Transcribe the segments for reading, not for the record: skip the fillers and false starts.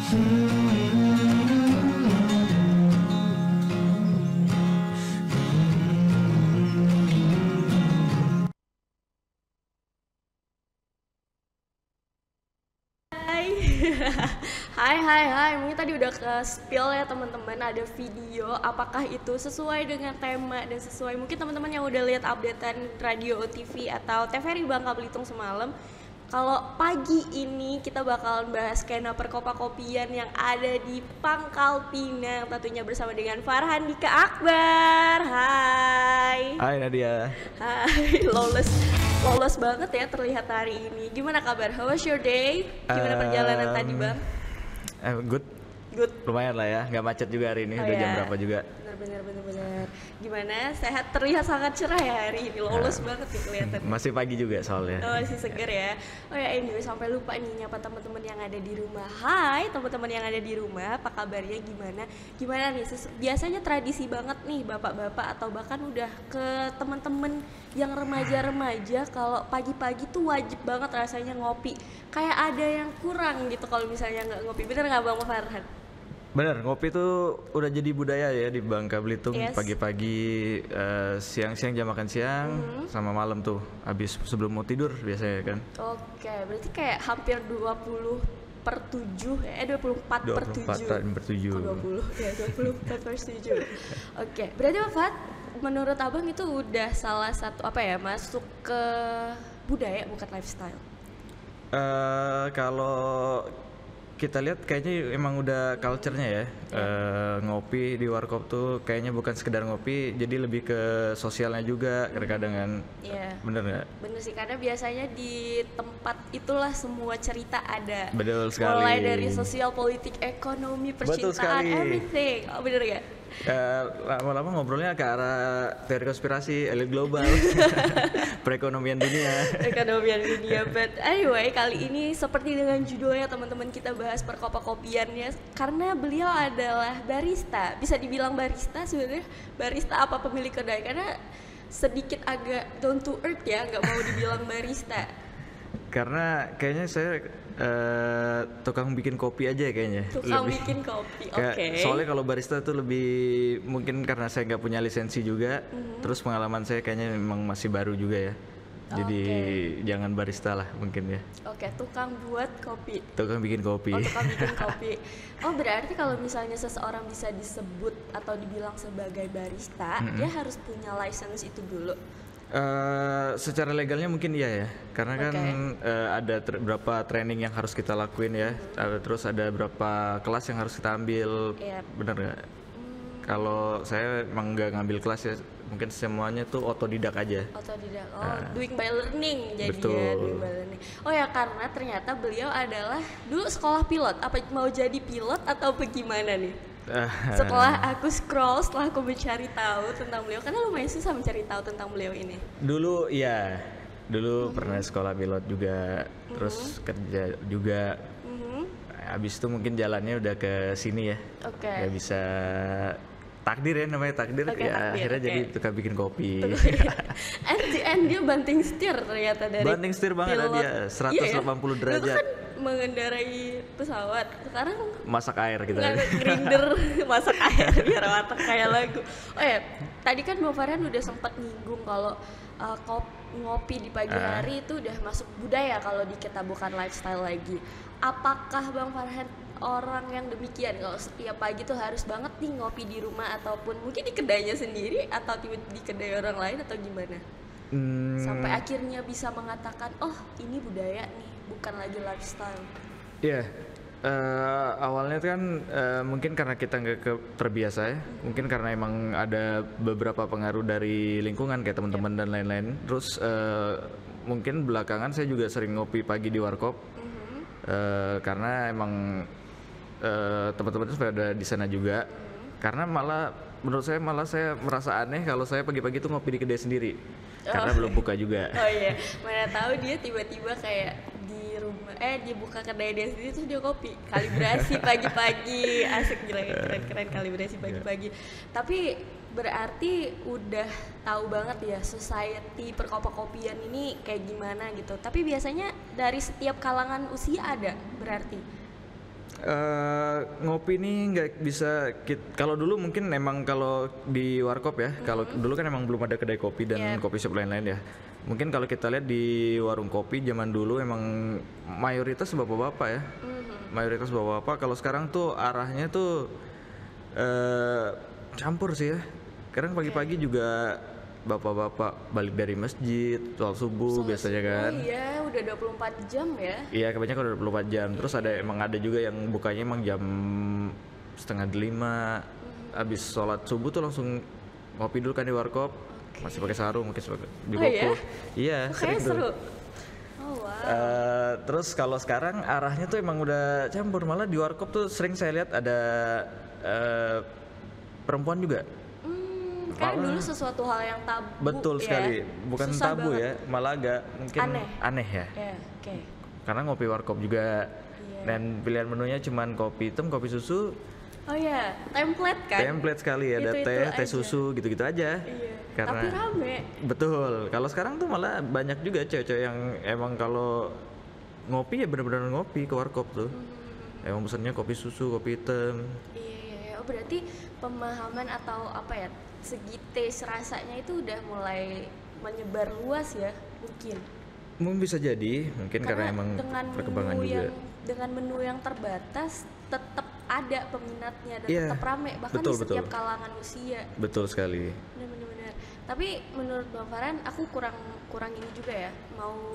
Hai. Hai hai hai, mungkin tadi udah ke spill ya teman-teman, ada video apakah itu sesuai dengan tema dan sesuai mungkin teman-teman yang udah lihat updatean radio OTV atau TVRI Bangka Belitung semalam. Kalau pagi ini kita bakalan bahas skena perkopa-kopian yang ada di Pangkal Pinang, tentunya bersama dengan Farhan Dika Akbar. Hai. Hai Nadia. Hai, lawless banget ya terlihat hari ini. Gimana kabar? How was your day? Gimana perjalanan tadi, Bang? Good. Good. Lumayan lah ya, nggak macet juga hari ini. Oh Udah jam ya. berapa juga? Bener. Gimana? Sehat, terlihat sangat cerah ya hari ini. Lawless banget nih kelihatan. Masih pagi juga soalnya. Oh, masih seger ya. Oh ya, anyway, sampai lupa nih nyapa teman-teman yang ada di rumah. Hai, teman-teman yang ada di rumah, apa kabarnya gimana? Gimana nih? Biasanya tradisi banget nih bapak-bapak atau bahkan udah ke teman-teman yang remaja-remaja kalau pagi-pagi tuh wajib banget rasanya ngopi. Kayak ada yang kurang gitu kalau misalnya nggak ngopi. Bener nggak Bang Farhan? Bener, ngopi tuh udah jadi budaya ya di Bangka Belitung. Yes. Pagi-pagi, siang-siang jam makan siang, sama malam tuh habis sebelum mau tidur biasanya kan. Oke, berarti kayak hampir 20/7 24/7. 24/7. Kok 20 ya 24/7. Oke, berarti Bang Fat, menurut Abang itu udah salah satu apa ya, masuk ke budaya bukan lifestyle. Kalau kita lihat kayaknya emang udah culture-nya ya. Ngopi di warkop tuh kayaknya bukan sekedar ngopi, jadi lebih ke sosialnya juga kadang-kadang kan. Iya. Bener nggak? Bener sih, karena biasanya di tempat itulah semua cerita ada. Betul sekali. Mulai dari sosial, politik, ekonomi, Betul percintaan, sekali. everything. Oh, bener ya? Lama-lama ngobrolnya ke arah teori konspirasi, elit global, perekonomian dunia. Ekonomian dunia. But anyway, kali ini seperti dengan judulnya teman-teman, kita bahas perkopa-kopiannya karena beliau adalah barista. Bisa dibilang barista sebenarnya, barista apa pemilik kedai, karena sedikit agak down to earth ya, nggak mau dibilang barista. Karena kayaknya saya tukang bikin kopi aja kayaknya. Tukang bikin kopi, oke. Soalnya kalau barista tuh lebih mungkin karena saya nggak punya lisensi juga, terus pengalaman saya kayaknya memang masih baru juga ya. Jadi jangan barista lah mungkin ya. Oke, tukang buat kopi. Tukang bikin kopi. Oh, tukang bikin kopi. Oh, berarti kalau misalnya seseorang bisa disebut atau dibilang sebagai barista, dia harus punya license itu dulu. Secara legalnya mungkin iya ya, karena kan ada beberapa training yang harus kita lakuin ya, terus ada beberapa kelas yang harus kita ambil, bener nggak? Kalau saya emang nggak ngambil kelas ya, mungkin semuanya tuh otodidak aja. Otodidak, doing by learning jadinya. Betul. Doing by learning. Oh ya, karena ternyata beliau adalah dulu sekolah pilot, apa mau jadi pilot atau bagaimana nih? Setelah aku scroll, setelah aku mencari tahu tentang beliau, karena lumayan susah mencari tahu tentang beliau ini. Dulu iya, pernah sekolah pilot juga, terus kerja juga. Abis itu mungkin jalannya udah ke sini ya, nggak bisa, takdir ya namanya, takdir ya, akhirnya jadi tukang bikin kopi. And the end dia banting setir ternyata dari banting setir banget dia, 180 derajat. Dulu kan mengendarai pesawat, sekarang masak air gitu ya. Grinder masak air biar matang kayak lagu. Oh ya, tadi kan Bang Farhan udah sempat nyinggung kalau ngopi di pagi hari itu udah masuk budaya kalau di kita, bukan lifestyle lagi. Apakah Bang Farhan orang yang demikian, kalau setiap pagi tuh harus banget nih ngopi di rumah ataupun mungkin di kedainya sendiri atau di kedai orang lain atau gimana? Sampai akhirnya bisa mengatakan, oh ini budaya nih, bukan lagi lifestyle. Iya, awalnya kan mungkin karena kita nggak terbiasa ya, mungkin karena emang ada beberapa pengaruh dari lingkungan kayak teman-teman dan lain-lain. Terus mungkin belakangan saya juga sering ngopi pagi di warkop, karena emang teman-teman itu ada di sana juga. Karena menurut saya saya merasa aneh kalau saya pagi-pagi tuh ngopi di kedai sendiri, karena belum buka juga. Oh iya, mana tahu dia tiba-tiba kayak di rumah, dia buka kedai dia sendiri terus dia kopi, kalibrasi pagi-pagi, asik, gila, keren kalibrasi pagi-pagi. Tapi berarti udah tahu banget ya society perkopa-kopian ini kayak gimana gitu. Tapi biasanya dari setiap kalangan usia ada berarti. Ngopi nih nggak bisa kalau dulu mungkin emang kalau di warkop ya, kalau dulu kan emang belum ada kedai kopi dan kopi shop lain-lain ya. Mungkin kalau kita lihat di warung kopi zaman dulu emang mayoritas bapak-bapak ya. Mayoritas bapak-bapak. Kalau sekarang tuh arahnya tuh campur sih ya. Sekarang pagi-pagi juga bapak-bapak balik dari masjid, sholat subuh biasanya kan. Oh iya, udah 24 jam ya. Iya, kebanyakan udah 24 jam. Terus ada juga yang bukanya emang jam 4:30. Habis sholat subuh tuh langsung ngopi dulu kan di warkop. Masih pakai sarung, mungkin di koko. Iya, sering tuh. Seru. Oh wow. Terus kalau sekarang arahnya tuh emang udah campur, malah di warkop tuh sering saya lihat ada perempuan juga. Kan dulu sesuatu hal yang tabu. Betul sekali, bukan susah tabu banget. ya, malah agak mungkin aneh ya. Oke. Karena ngopi warkop juga, dan pilihan menunya cuman kopi hitam, kopi susu. Oh iya, template kan? Template sekali, ada teh susu gitu-gitu aja. Iya. Karena, tapi rame. Betul. Kalau sekarang tuh malah banyak juga cewek-cewek yang emang kalau ngopi ya benar-benar ngopi ke warkop tuh. Emang pesannya kopi susu, kopi hitam. Iya. Oh berarti pemahaman atau apa ya? Segi taste rasanya itu udah mulai menyebar luas ya mungkin. Mungkin bisa jadi, mungkin karena emang perkembangan juga. Dengan menu yang terbatas tetap ada peminatnya dan tetap rame bahkan betul, di setiap kalangan usia. Betul sekali. Benar. Tapi menurut Bang Farhan aku kurang ini juga ya,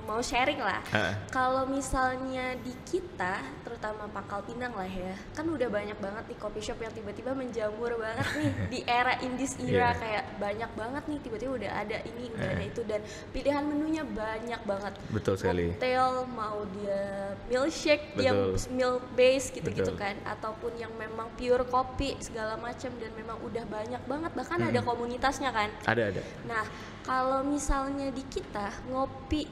mau sharing lah. Kalau misalnya di kita, terutama Pangkal Pinang lah ya, kan udah banyak banget nih coffee shop yang tiba-tiba menjamur banget nih di era indis era kayak banyak banget nih tiba-tiba udah ada ini, udah ada itu dan pilihan menunya banyak banget. Betul sekali. Cocktail, mau dia milkshake yang milk base gitu-gitu kan, ataupun yang memang pure kopi segala macam dan memang udah banyak banget bahkan ada komunitasnya kan. Ada. Nah, kalau misalnya di kita ngopi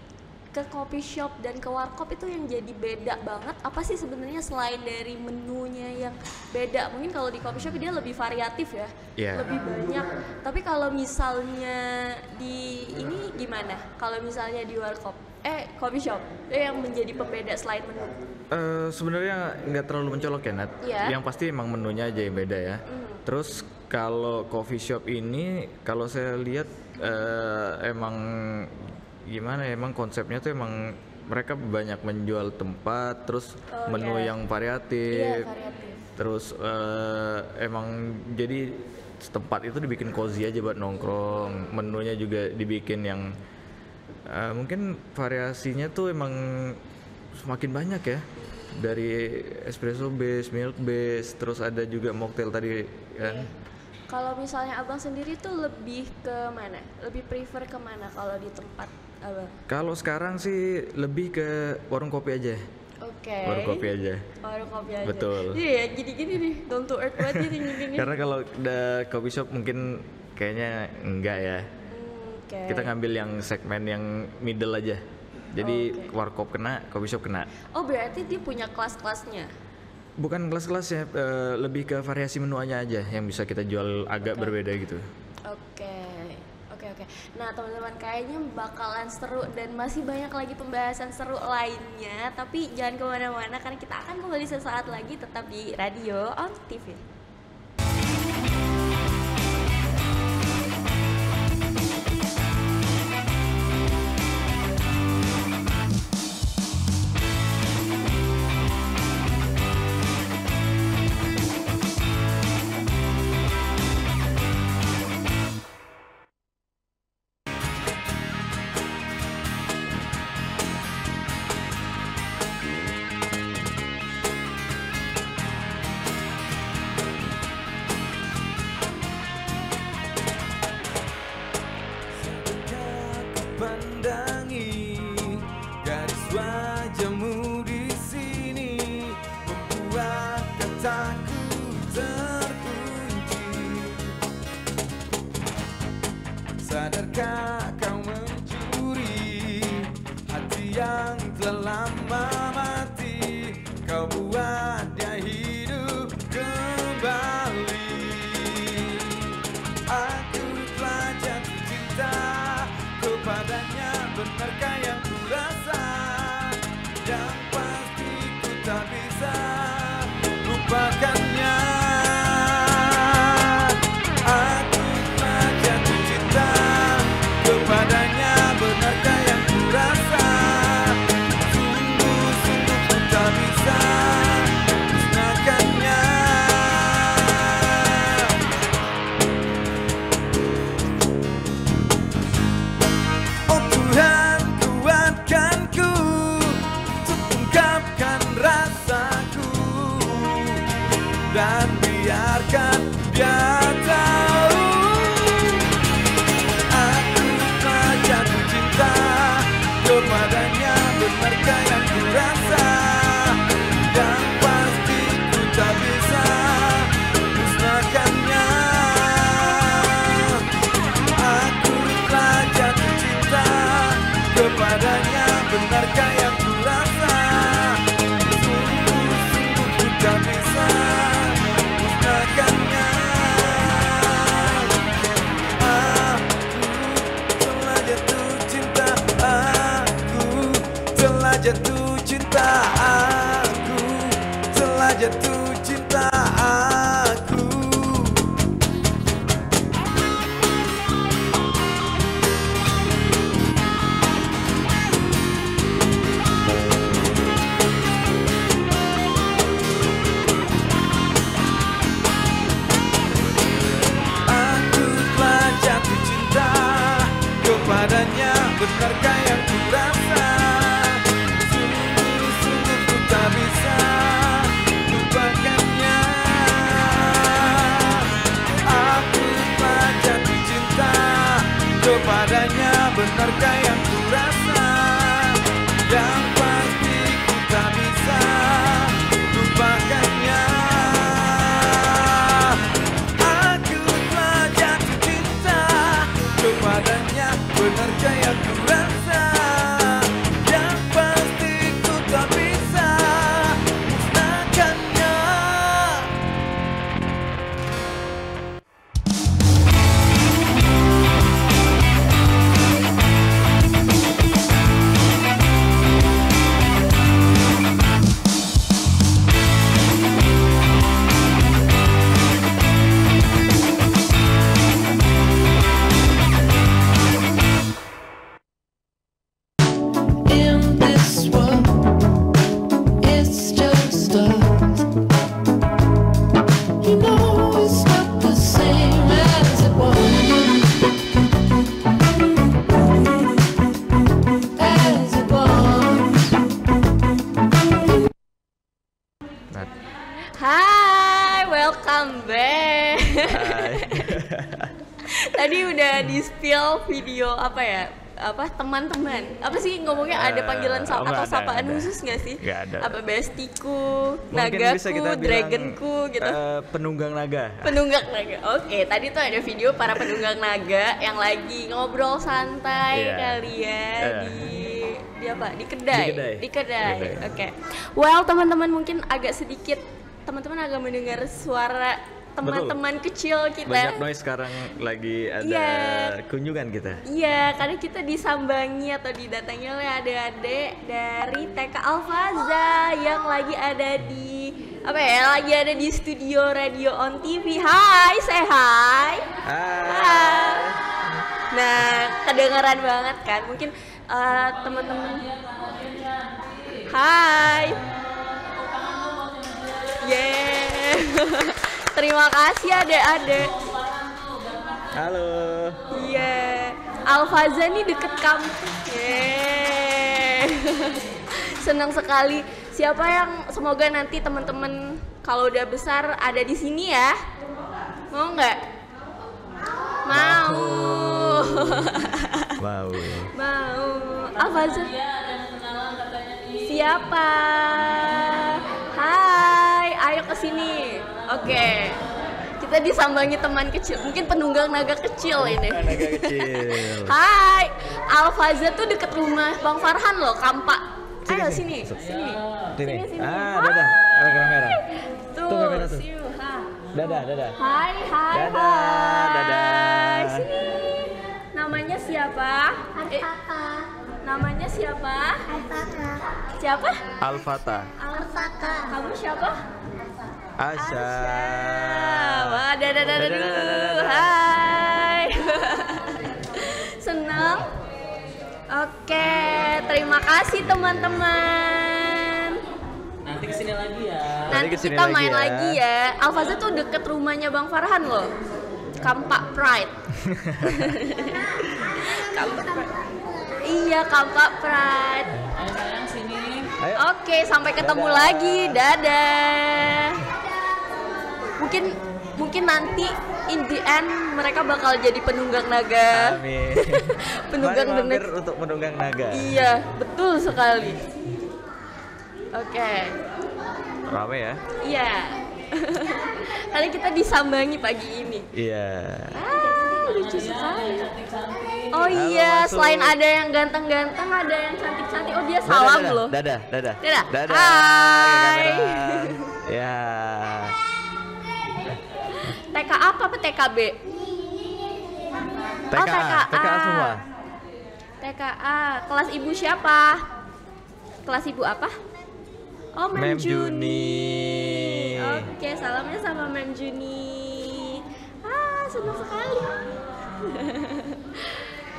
ke coffee shop dan ke warkop itu yang jadi beda banget apa sih sebenarnya selain dari menunya yang beda? Mungkin kalau di coffee shop dia lebih variatif ya, lebih banyak. Tapi kalau misalnya di ini gimana? Kalau misalnya di warkop, coffee shop yang menjadi pembeda selain menu? Sebenarnya nggak terlalu mencolok ya Nat. Yang pasti emang menunya aja yang beda ya. Terus kalau coffee shop ini kalau saya lihat emang gimana ya, emang konsepnya tuh emang mereka banyak menjual tempat, terus menu yang variatif. Terus emang jadi tempat itu dibikin cozy aja buat nongkrong. Menunya juga dibikin yang mungkin variasinya tuh emang semakin banyak ya. Dari espresso base, milk base, terus ada juga mocktail tadi kan. Kalau misalnya Abang sendiri tuh lebih ke mana? Lebih prefer ke mana kalau di tempat Abang? Kalau sekarang sih lebih ke warung kopi aja. Oke. Warung kopi aja. Warung kopi aja. Betul. Iya, gini-gini nih, down to earth banget gini-gini. Karena kalau udah coffee shop mungkin kayaknya enggak ya. Kita ngambil yang segmen yang middle aja. Jadi warkop kena, coffee shop kena. Oh berarti dia punya kelas-kelasnya? Bukan kelas-kelasnya, lebih ke variasi menunya aja yang bisa kita jual agak berbeda gitu. Oke. Nah teman-teman kayaknya bakalan seru dan masih banyak lagi pembahasan seru lainnya. Tapi jangan kemana-mana karena kita akan kembali sesaat lagi tetap di Radio On TV. Sadarkah kau mencuri hati yang telah lama mati? Kau buat dia hidup kembali. Aku telah jatuh cinta kepadanya, benarkah yang ku rasa? Yang pasti ku tak bisa dan biarkan dia tahu aku telah jatuh cinta kepadanya. Benarkah yang ku rasa? Yang pasti ku tak bisa musnahkannya. Aku telah jatuh cinta kepadanya. Benarkah yang ku rasa? Sungguh-sungguh ku tak bisa musnahkannya. Aku telah jatuh cinta. Aku telah jatuh cinta. Aku telah jatuh cinta. Aku telah jatuh cinta kepadanya. Benarkah yang ku rasa? Sungguh-sungguh ku tak bisa lupakannya. Aku telah jatuh cinta kepadanya. Benarkah yang ku rasa? Yang pasti ku tak bisa lupakannya. Aku telah jatuh cinta kepadanya. Benarkah yang ku rasa? Yang pasti ku tak bisa musnahkannya. In this world, it's just us. You know it's not the same as it was. As it was. Hai, welcome back. Tadi udah di spill video apa ya? Apa teman-teman? Apa sih ngomongnya ada panggilan nggak atau ada, sapaan nggak ada. khusus nggak sih? Nggak ada. Apa bestiku, Mungkin bisa kita nagaku, bilang, dragonku gitu. penunggang naga. Penunggang naga. Oke, tadi tuh ada video para penunggang naga yang lagi ngobrol santai Iya. kali ya Iya. di apa? Di kedai. Di kedai. Di kedai. Di kedai. Oke. Well, teman-teman mungkin agak sedikit teman-teman agak mendengar suara teman-teman kecil kita. Banyak noise sekarang lagi ada Iya. kunjungan kita. Iya, karena kita disambangi atau didatangi oleh adik-adik dari TK Alfaza yang lagi ada di apa ya? Lagi ada di studio Radio On TV. Hai, say hi. Hai. Nah, kedengaran banget kan? Mungkin teman-teman. Hai. Yeah. Terima kasih adik-adik. Halo. Iya, Alfaza nih deket kampus. Yeay. Senang sekali. Siapa yang semoga nanti teman-teman kalau udah besar ada di sini ya? Mau nggak? Mau. Mau. Mau. Alfaza. Siapa? Hai, ayo ke sini. Oke. Kita disambangi teman kecil, mungkin penunggang naga kecil ini. Naga kecil. Hai, Alfaza tuh deket rumah Bang Farhan loh, Kampak. Ayo sini, sini. Sini. Ah, dadah. Ada kamera. Tuh kamera tuh. Siu, ha. Dadah, dadah. Hai, hai, Dadah, hai. dadah. Sini. Namanya siapa? Namanya siapa? Siapa? Alfata. Alfata. Kamu siapa? Asya. Wah, dadah Dadah, dulu. dadah. Hai. Senang? Oke, terima kasih teman-teman. Nanti kesini lagi ya. Nanti kesini kita lagi main ya. lagi ya. Alfaza tuh deket rumahnya Bang Farhan loh. Kampak Pride. Kampak Pride. Iya, Kampak Pride. Ayo sayang sini. Ayo. Oke, sampai ketemu Dadah. lagi. Dadah. mungkin nanti in the end mereka bakal jadi penunggang naga. Amin. Penunggang Mari mampir naga. untuk penunggang naga. Iya, betul sekali. Oke. Rame ya? Iya. Kali kita disambangi pagi ini. Iya. Lucu sekali. Oh Halo, iya, masuk. selain ada yang ganteng-ganteng, ada yang cantik-cantik. Oh dia salam Dadah, loh. Dadah. Dadah. Dadah. Hai. Pakai kamera. Ya. TK apa TKB? TKA, TKA. TKA semua. TKA. Kelas ibu siapa? Kelas ibu apa? Oh, Mem Mem Juni. Juni. Oke, salamnya sama Mem Juni. Senang sekali.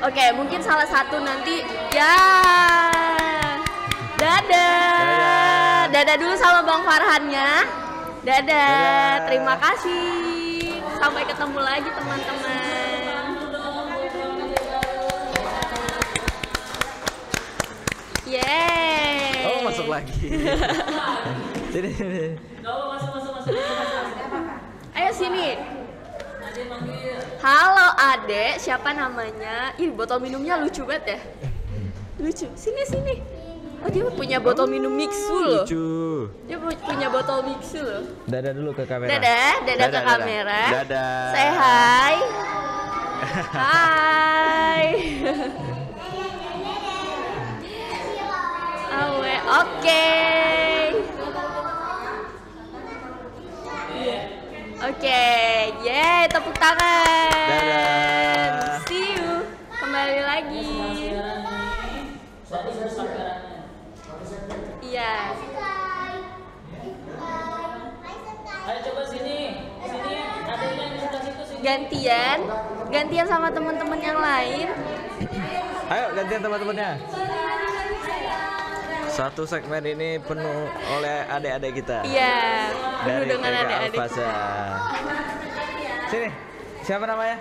Oke, mungkin salah satu nanti ya. Dadah. Dadah dulu sama Bang Farhannya. Dadah. Terima kasih. Sampai ketemu lagi teman-teman. Yeay. Oh, masuk lagi. Sini. Ayo sini. Halo Adek, siapa namanya? Ih, botol minumnya lucu banget ya. Lucu. Sini. Oh, dia punya botol minum Mixu loh. Lucu. Dia punya botol Mixu loh. Dadah dulu ke kamera. Dadah ke kamera. Dadah. Say hi. Hai. Awe, oke. Oke, yeay, tepuk tangan. Dadah. See you. Kembali lagi. Iya. Ayo coba sini ada yang di sebelah situ sini. Gantian sama teman-teman yang lain. Ayo gantian teman-temannya. Satu segmen ini penuh oleh adik-adik kita. Iya, penuh Dari dengan TK adik-adik. Alfaza. Sini. Siapa namanya?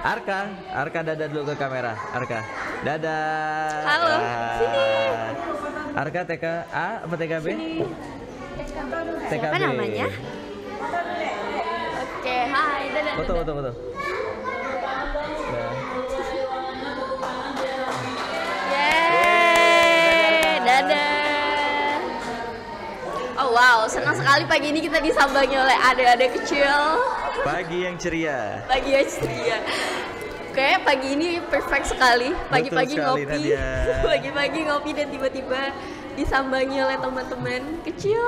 Arka. Arka dadah dulu ke kamera. Arka. Dadah. Halo, sini. Arka TKA apa TKB? TKB. Siapa namanya? Oke, hai, dadah. Foto. Dadah. Dah. Yeay, dadah. Oh wow, senang sekali pagi ini kita disambangi oleh adik-adik kecil. Pagi yang ceria. Pagi yang ceria. Oke, pagi ini perfect sekali. Pagi-pagi Betul sekali, ngopi. Nadia. Pagi-pagi ngopi dan tiba-tiba disambangi oleh teman-teman kecil.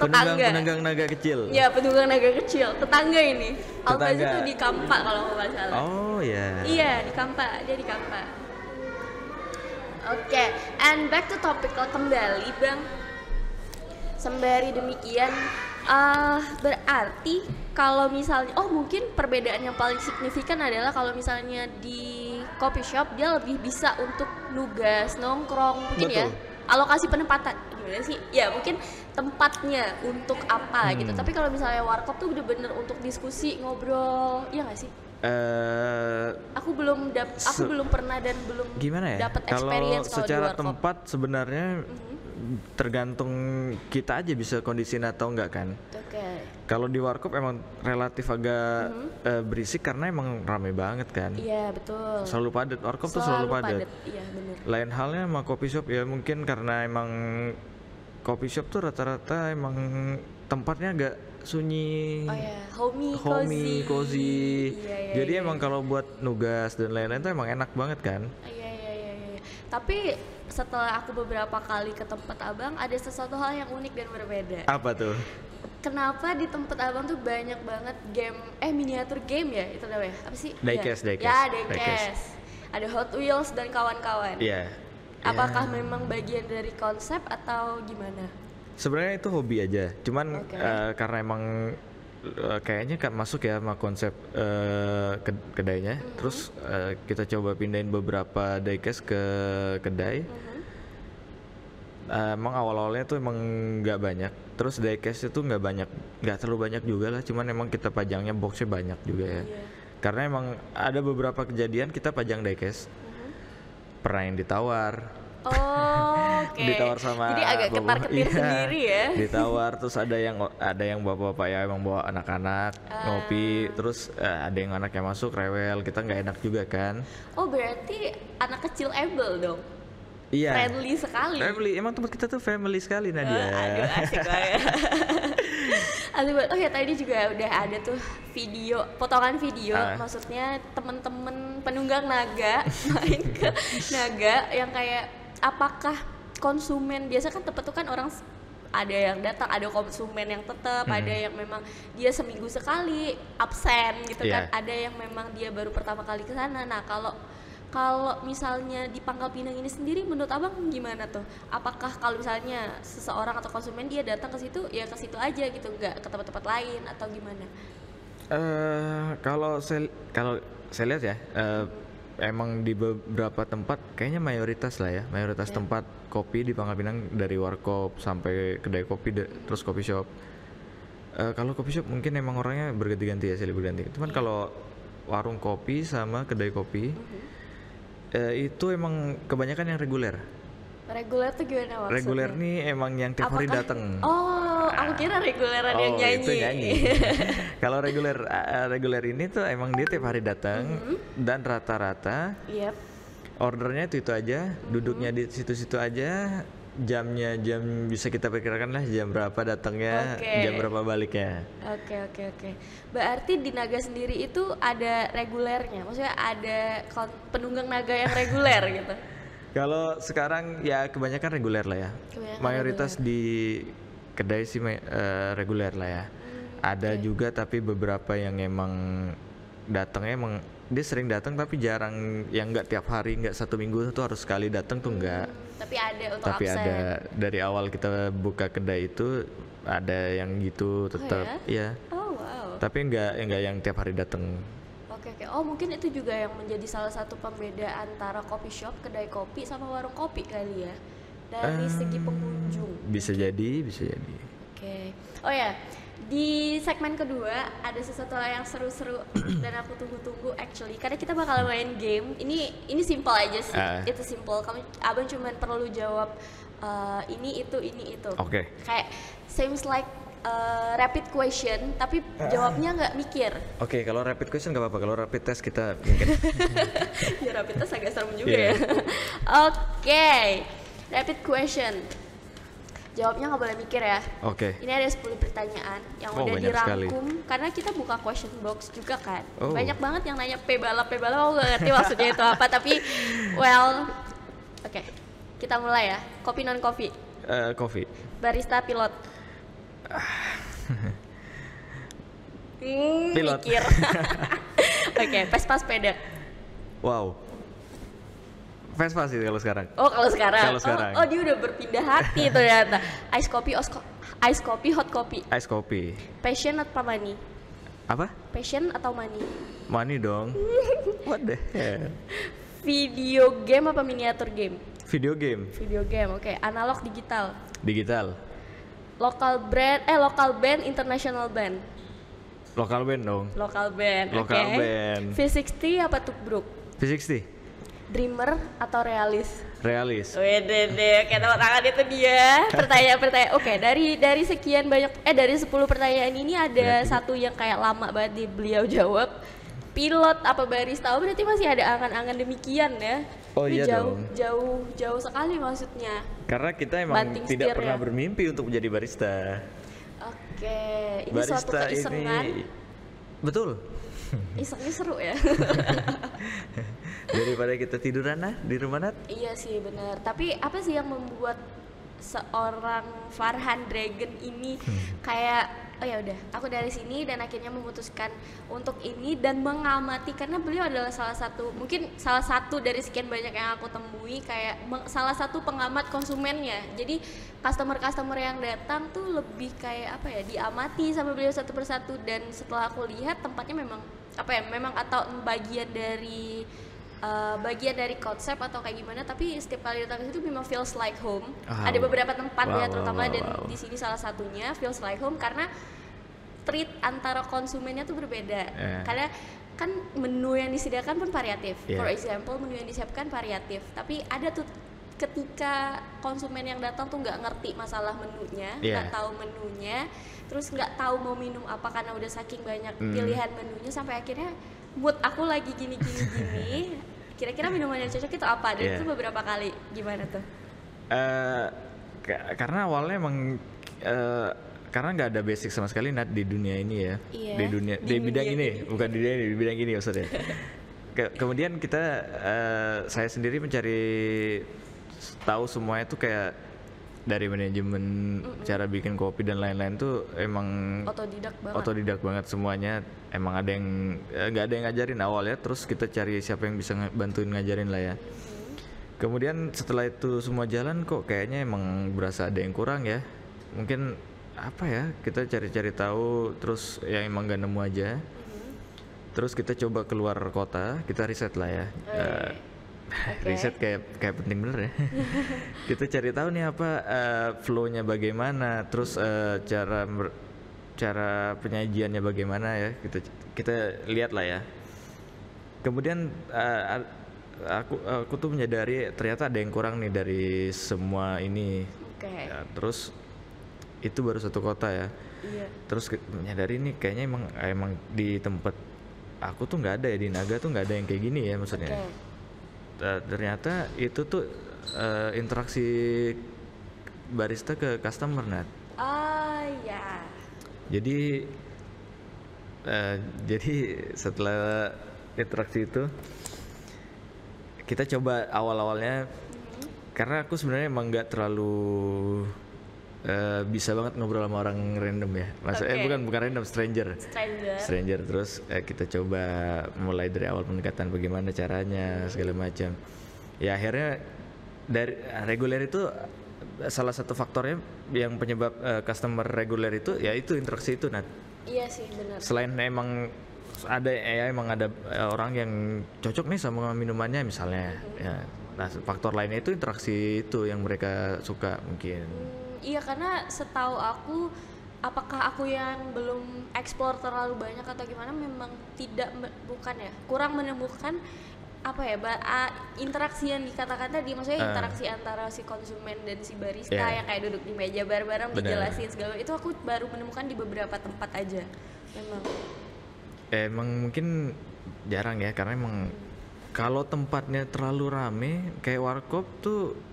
Tetangga. Penunggang naga kecil. Ya, penunggang naga kecil. Tetangga ini. Alfaza Tetangga. itu di Kampa kalau nggak salah. Oh ya. Iya, di Kampa. Dia di Kampa. Oke, and back to topic kembali, Bang. Sembari demikian, berarti kalau misalnya, mungkin perbedaan yang paling signifikan adalah kalau misalnya di coffee shop dia lebih bisa untuk nugas, nongkrong, mungkin ya. Betul. Alokasi penempatan gimana sih? Ya mungkin tempatnya untuk apa gitu. Tapi kalau misalnya warkop tuh udah bener untuk diskusi, ngobrol, iya nggak sih? Aku belum pernah dan belum Gimana ya? dapat Kalau experience kalau di secara warkop. tempat sebenarnya tergantung kita aja bisa kondisiin atau enggak kan. Oke. Kalau di warkop emang relatif agak berisik karena emang rame banget kan. Iya betul. Selalu padat, warkop tuh selalu padat. Iya benar. Lain halnya sama coffee shop ya mungkin karena emang coffee shop tuh rata-rata emang tempatnya agak sunyi. Oh ya, homey, cozy. Iya, Jadi iya. emang kalau buat nugas dan lain-lain tuh emang enak banget kan. Iya. Tapi setelah aku beberapa kali ke tempat Abang ada sesuatu hal yang unik dan berbeda. Apa tuh? Kenapa di tempat Abang tuh banyak banget game miniatur game ya itu namanya apa sih? Diecast, Ya, diecast. ya Diecast. diecast. Ada Hot Wheels dan kawan-kawan. Iya. Apakah Ya. memang bagian dari konsep atau gimana? Sebenarnya itu hobi aja, cuman Oke. karena emang kayaknya kan masuk ya sama konsep kedainya. Terus kita coba pindahin beberapa diecast ke kedai. Emang awal-awalnya tuh emang nggak banyak. Terus diecast itu nggak terlalu banyak juga lah. Cuman emang kita pajangnya boxnya banyak juga ya. Iya. Karena emang ada beberapa kejadian kita pajang diecast. Pernah yang ditawar. Oh, Oke. Ditawar sama Jadi agak bapak- ketar-ketir iya, sendiri ya. Ditawar terus ada yang bapak-bapak ya emang bawa anak-anak ngopi, terus ada yang anak yang masuk rewel, kita nggak enak juga kan. Oh berarti anak kecil able dong. Iya. Friendly sekali. Family, emang tempat kita tuh family sekali Nadia. Aduh asik banget. Asik banget. Oh ya tadi juga udah ada tuh video, potongan video, maksudnya temen-temen penunggang naga main ke naga yang kayak apakah konsumen biasa kan tempat tuh kan orang ada yang datang, ada konsumen yang tetap, ada yang memang dia seminggu sekali absen gitu kan, ada yang memang dia baru pertama kali ke sana. Nah kalau misalnya di Pangkal Pinang ini sendiri, menurut abang gimana tuh? Apakah kalau misalnya seseorang atau konsumen dia datang ke situ, ya ke situ aja gitu, nggak ke tempat-tempat lain atau gimana? Kalau saya lihat ya, emang di beberapa tempat kayaknya mayoritas lah ya, mayoritas tempat kopi di Pangkal Pinang dari warkop sampai kedai kopi terus coffee shop. Kalau coffee shop mungkin emang orangnya berganti-ganti ya, silih berganti. Cuman kalau warung kopi sama kedai kopi itu emang kebanyakan yang reguler. Reguler tuh gimana maksudnya? Reguler nih emang yang tiap hari Apakah- datang. Oh, aku kira reguleran yang nyanyi. Itu nyanyi. Kalau reguler ini tuh emang dia tiap hari datang dan rata-rata Yep. ordernya itu aja, duduknya di situ-situ aja, jamnya bisa kita perkirakan lah jam berapa datangnya, Oke. jam berapa baliknya. Oke. Berarti di naga sendiri itu ada regulernya, maksudnya ada penunggang naga yang reguler gitu. Kalau sekarang ya kebanyakan reguler lah ya. Kebanyakan Mayoritas di kedai sih reguler lah ya. Ada juga tapi beberapa yang emang datangnya emang dia sering datang tapi jarang, yang nggak tiap hari, nggak satu minggu tuh harus sekali datang tuh nggak. Tapi ada untuk Tapi absen. ada dari awal kita buka kedai itu ada yang gitu tetap, ya? iya. Oh wow. Tapi nggak yang tiap hari datang. Oke. Oh mungkin itu juga yang menjadi salah satu pembeda antara coffee shop, kedai kopi sama warung kopi kali ya, dari segi pengunjung. Bisa jadi. Oke. Oh ya, di segmen kedua ada sesuatu yang seru-seru dan aku tunggu-tunggu actually, karena kita bakal main game. Ini simple aja sih. Itu simple. Abang cuma perlu jawab ini itu. Oke. Kayak seems like rapid question, tapi jawabnya nggak mikir. Oke, kalau rapid question nggak apa-apa. Kalau rapid test kita mungkin. Ya rapid test agak serem juga Iya. ya. Oke, rapid question. Jawabnya nggak boleh mikir ya. Oke. Ini ada 10 pertanyaan yang Oh, udah banyak dirangkum karena kita buka question box juga kan. Oh. Banyak banget yang nanya P balap, aku gak ngerti maksudnya itu apa, tapi well, oke. Kita mulai ya. Kopi non kopi, Coffee. barista pilot. Pilot. Mikir. Oke, Vespa sepeda. Wow. Vespa sih kalau sekarang. Oh kalau sekarang. Kalau sekarang. Oh dia udah berpindah hati ternyata. Ice coffee, ice coffee, hot coffee. Ice coffee. Passion atau money? Apa? Passion atau money? Money dong. What the hell? Video game apa miniatur game? Video game. Video game, oke. Analog, digital. Digital. Local band, international band. Lokal band dong. Local band, oke. Local band. V60 apa Tubruk? V60. Dreamer atau realis? Realis. Wede deh, kayak tepuk tangan itu dia. Pertanyaan. Oke, dari sekian banyak dari 10 pertanyaan ini ada satu yang kayak lama banget di beliau jawab. Pilot apa barista? Oh, berarti masih ada angan-angan demikian ya. Oh, Ini iya jauh sekali maksudnya. Karena kita emang Banting tidak setir pernah ya. bermimpi untuk menjadi barista. Oke, ini suatu Barista keisengan. ini betul. Isengnya seru ya. Daripada kita tiduran di rumah Nat. Iya sih benar. Tapi apa sih yang membuat seorang Farhan Dragon ini kayak oh ya udah, aku dari sini dan akhirnya memutuskan untuk ini dan mengamati, karena beliau adalah salah satu dari sekian banyak yang aku temui kayak salah satu pengamat konsumennya. Jadi customer yang datang tuh lebih kayak apa ya, diamati sama beliau satu persatu, dan setelah aku lihat tempatnya memang atau bagian dari konsep atau kayak gimana, tapi setiap kali datang ke situ memang feels like home. Ada beberapa tempat ya terutama dan di sini salah satunya feels like home karena treat antara konsumennya tuh berbeda. Karena kan menu yang disediakan pun variatif. For example, menu yang disiapkan variatif, tapi ada tuh ketika konsumen yang datang tuh nggak ngerti masalah menunya, Iya. nggak tahu menunya, terus nggak tahu mau minum apa karena udah saking banyak pilihan menunya, sampai akhirnya mood aku lagi gini. Kira-kira minuman yang cocok itu apa? Dan Iya. itu beberapa kali gimana tuh? Karena awalnya emang karena nggak ada basic sama sekali Nat di dunia ini ya. Iya, Di bidang ini, bukan di dunia ini, di bidang ini maksudnya. Kemudian kita saya sendiri mencari tahu semuanya tuh kayak dari manajemen, cara bikin kopi dan lain-lain tuh emang Otodidak banget. banget semuanya. Emang ada yang nggak ada yang ngajarin awalnya, terus kita cari siapa yang bisa bantuin ngajarin lah ya. Kemudian setelah itu semua jalan kok kayaknya emang berasa ada yang kurang ya. Mungkin apa ya, kita cari-cari tahu terus yang emang gak nemu aja. Terus kita coba keluar kota, kita riset lah ya. Riset kayak penting bener ya. Kita cari tahu nih apa flow-nya bagaimana, terus cara penyajiannya bagaimana ya. Kita lihat lah ya. Kemudian aku tuh menyadari ternyata ada yang kurang nih dari semua ini. Oke. Ya, terus itu baru satu kota ya. Iya. Terus menyadari nih kayaknya emang di tempat aku tuh nggak ada ya, di Naga tuh nggak ada yang kayak gini ya maksudnya. Ternyata itu tuh interaksi barista ke customer Nat. Ya. Jadi setelah interaksi itu kita coba awal-awalnya, karena aku sebenarnya emang nggak terlalu bisa banget ngobrol sama orang random ya. Maksudnya bukan random, stranger. Terus kita coba mulai dari awal pendekatan bagaimana caranya segala macam. Ya akhirnya dari reguler itu salah satu faktornya yang penyebab customer reguler itu ya itu interaksi itu Nat. Iya sih benar. Selain emang ada orang yang cocok nih sama minumannya misalnya. Ya, nah faktor lainnya itu interaksi itu yang mereka suka mungkin. Iya, karena setahu aku, apakah aku yang belum eksplor terlalu banyak atau gimana, memang kurang menemukan apa ya, interaksi yang dikatakan tadi, maksudnya interaksi antara si konsumen dan si barista yang kayak duduk di meja bareng-bareng dijelasin segala itu aku baru menemukan di beberapa tempat aja. Emang mungkin jarang ya, karena emang kalau tempatnya terlalu rame kayak warkop tuh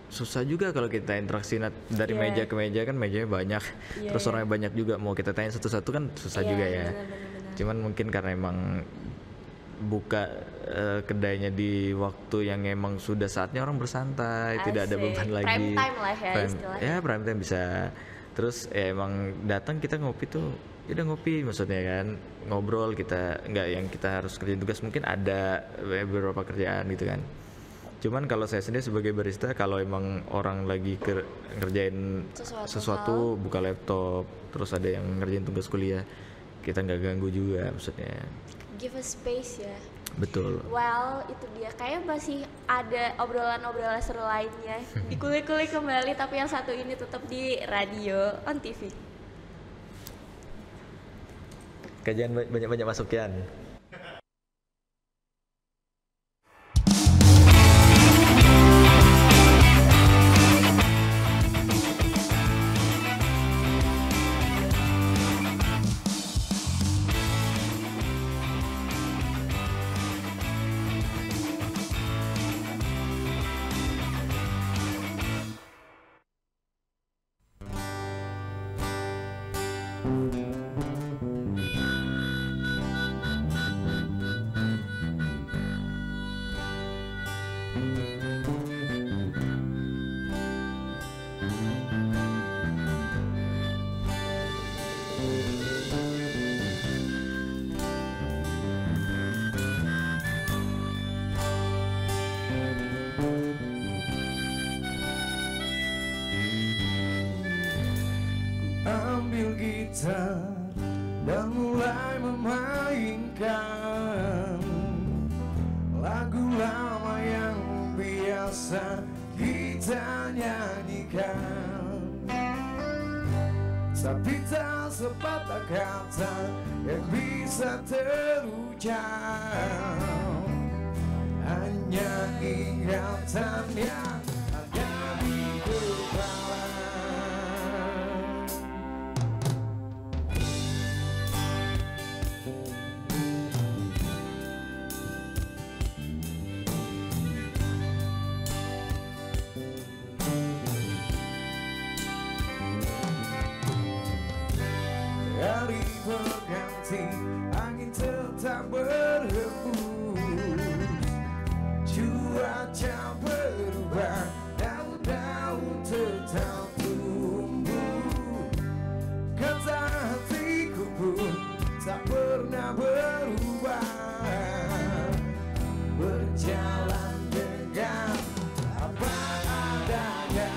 susah juga kalau kita interaksi dari meja ke meja, kan mejanya banyak, terus orangnya banyak juga, mau kita tanya satu-satu kan susah juga ya. Bener. Cuman mungkin karena emang buka kedainya di waktu yang emang sudah saatnya orang bersantai, tidak ada beban lagi. Prime time lah ya istilahnya. Ya prime time bisa. Terus ya emang datang kita ngopi tuh, ya udah ngopi maksudnya kan, ngobrol, kita nggak yang kita harus kerjain tugas, mungkin ada beberapa kerjaan gitu kan. Cuman kalau saya sendiri sebagai barista, kalau emang orang lagi ngerjain sesuatu, buka laptop, terus ada yang ngerjain tugas kuliah, kita nggak ganggu juga maksudnya. Give a space ya. Betul. Well, itu dia. Kayak masih ada obrolan-obrolan seru lainnya. Dikulik-kulik kembali, tapi yang satu ini tetap di radio on TV. Kajian banyak-banyak masukan. Ambil gitar dan mulai memainkan lagu lama yang biasa kita nyanyikan, tapi tak sepatah kata yang bisa terucap, hanya ingatan yang berganti, angin tetap berhembus, cuaca berubah, daun-daun tetap tumbuh, kata hatiku pun tak pernah berubah, berjalan dengan apa adanya.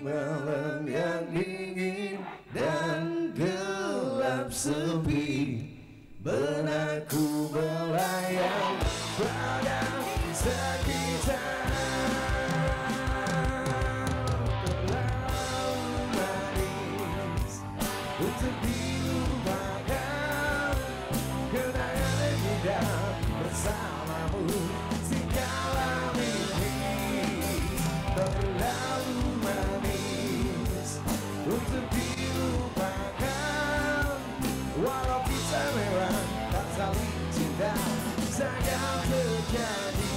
Malam yang dingin dan gelap sepi, benakku melayang pada sekitar. Terlalu manis untuk dilupakan, kenangan indah bersamamu segala mimpi. Terlalu untuk dilupakan, walau kita memang tak saling cinta, sayang terjadi.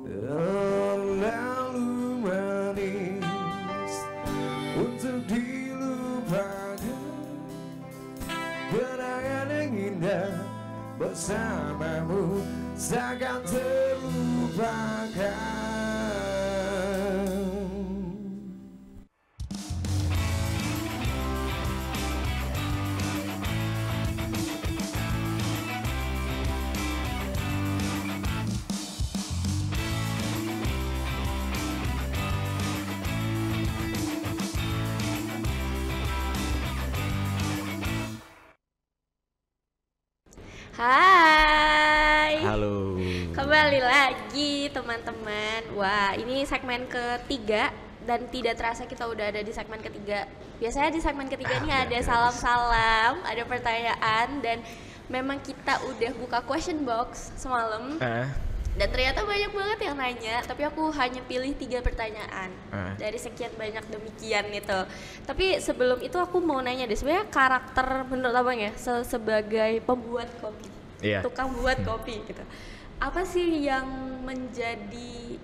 Terlalu manis untuk dilupakan, kenangan yang indah bersamamu takkan terlupakan. Hai. Halo. Kembali lagi teman-teman. Wah, ini segmen ketiga dan tidak terasa kita udah ada di segmen ketiga. Biasanya di segmen ketiga ini ada salam-salam, ada pertanyaan, dan memang kita udah buka question box semalam. Dan ternyata banyak banget yang nanya, tapi aku hanya pilih 3 pertanyaan dari sekian banyak demikian itu. Tapi sebelum itu aku mau nanya deh, sebenarnya karakter menurut abang ya sebagai pembuat kopi, tukang buat kopi gitu, apa sih yang menjadi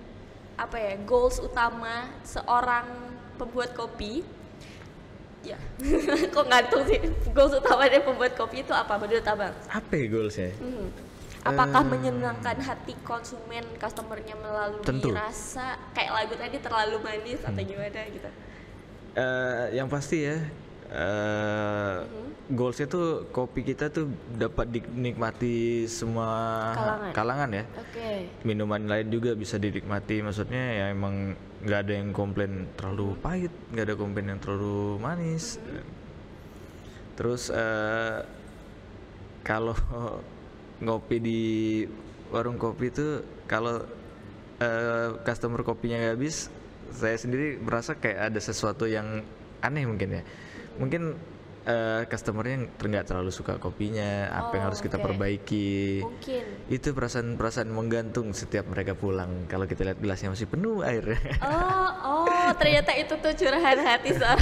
goals utama seorang pembuat kopi? Ya, kok ngantuk sih. Goals utama dari pembuat kopi itu apa menurut abang? Apa ya goalsnya? Apakah menyenangkan hati konsumen, customernya melalui Tentu. rasa kayak lagu tadi terlalu manis atau gimana gitu? Yang pasti ya, goalsnya tuh kopi kita tuh dapat dinikmati semua kalangan ya. Oke. Minuman lain juga bisa dinikmati, maksudnya ya emang nggak ada yang komplain terlalu pahit, nggak ada komplain yang terlalu manis. Terus kalau ngopi di warung kopi itu, kalau customer kopinya nggak habis, saya sendiri merasa kayak ada sesuatu yang aneh mungkin ya. Mungkin customernya nggak terlalu suka kopinya, apa yang harus kita oke. perbaiki. Mungkin. Itu perasaan menggantung setiap mereka pulang. Kalau kita lihat gelasnya masih penuh air. Oh, ternyata itu tuh curahan hati soal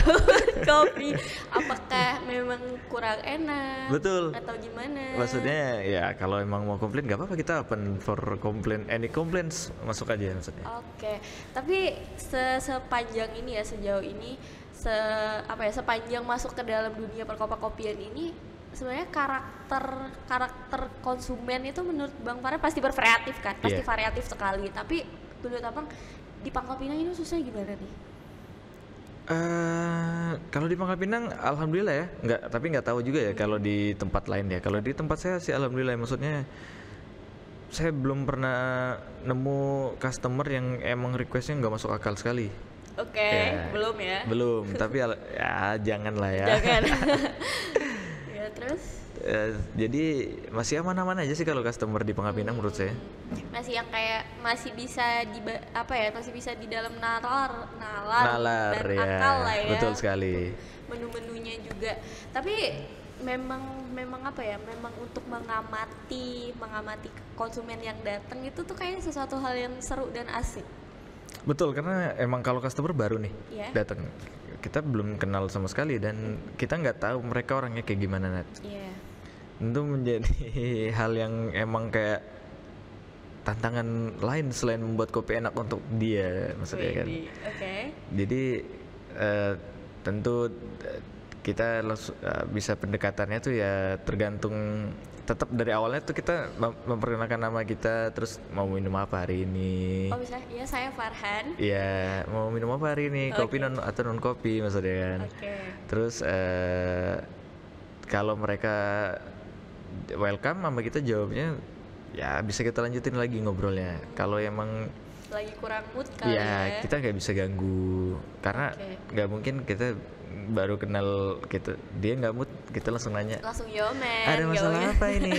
kopi. Apakah memang kurang enak? Betul. Atau gimana? Maksudnya ya kalau emang mau komplain nggak apa-apa, kita open for complaint, any complaints masuk aja maksudnya. Oke, tapi sepanjang ini ya, sejauh ini sepanjang masuk ke dalam dunia perkopa-kopian ini, sebenarnya karakter konsumen itu menurut Bang Farhan pasti bervariatif kan, pasti Iya. variatif sekali. Tapi menurut Abang di Pangkal Pinang itu susahnya gimana nih? Kalau di Pangkal Pinang, alhamdulillah ya, tapi nggak tahu juga ya kalau di tempat lain ya. Kalau di tempat saya sih alhamdulillah, maksudnya saya belum pernah nemu customer yang emang requestnya nggak masuk akal sekali. Oke, Ya, belum ya? Belum, tapi ya jangan lah ya. Jangan. Ya terus Jadi masih aman-aman aja sih kalau customer di Pangkal Pinang menurut saya. masih yang kayak masih bisa masih bisa di dalam nalar Nalar dan ya, akal lah ya. betul sekali. Menu-menunya juga. Tapi memang memang untuk mengamati konsumen yang datang itu tuh kayaknya sesuatu hal yang seru dan asik. Betul, karena emang kalau customer baru nih Iya. datang, kita belum kenal sama sekali dan kita nggak tahu mereka orangnya kayak gimana, Nat. Iya. Itu menjadi hal yang emang kayak tantangan lain selain membuat kopi enak untuk dia, maksudnya kan. Widih, oke. Jadi tentu kita bisa pendekatannya tuh ya tergantung, tetap dari awalnya tuh kita memperkenalkan nama kita, terus mau minum apa hari ini. Oh bisa, ya saya Farhan. Iya, mau minum apa hari ini? Kopi Oke. atau non kopi maksudnya kan. Oke. Terus kalau mereka welcome sama kita, jawabnya ya bisa kita lanjutin lagi ngobrolnya. Kalau emang Lagi kurang mood kali ya. ya kita nggak bisa ganggu, karena Oke. nggak mungkin kita baru kenal gitu, dia nggak mood, kita langsung nanya Langsung yo men. ada masalah gaulnya. apa ini.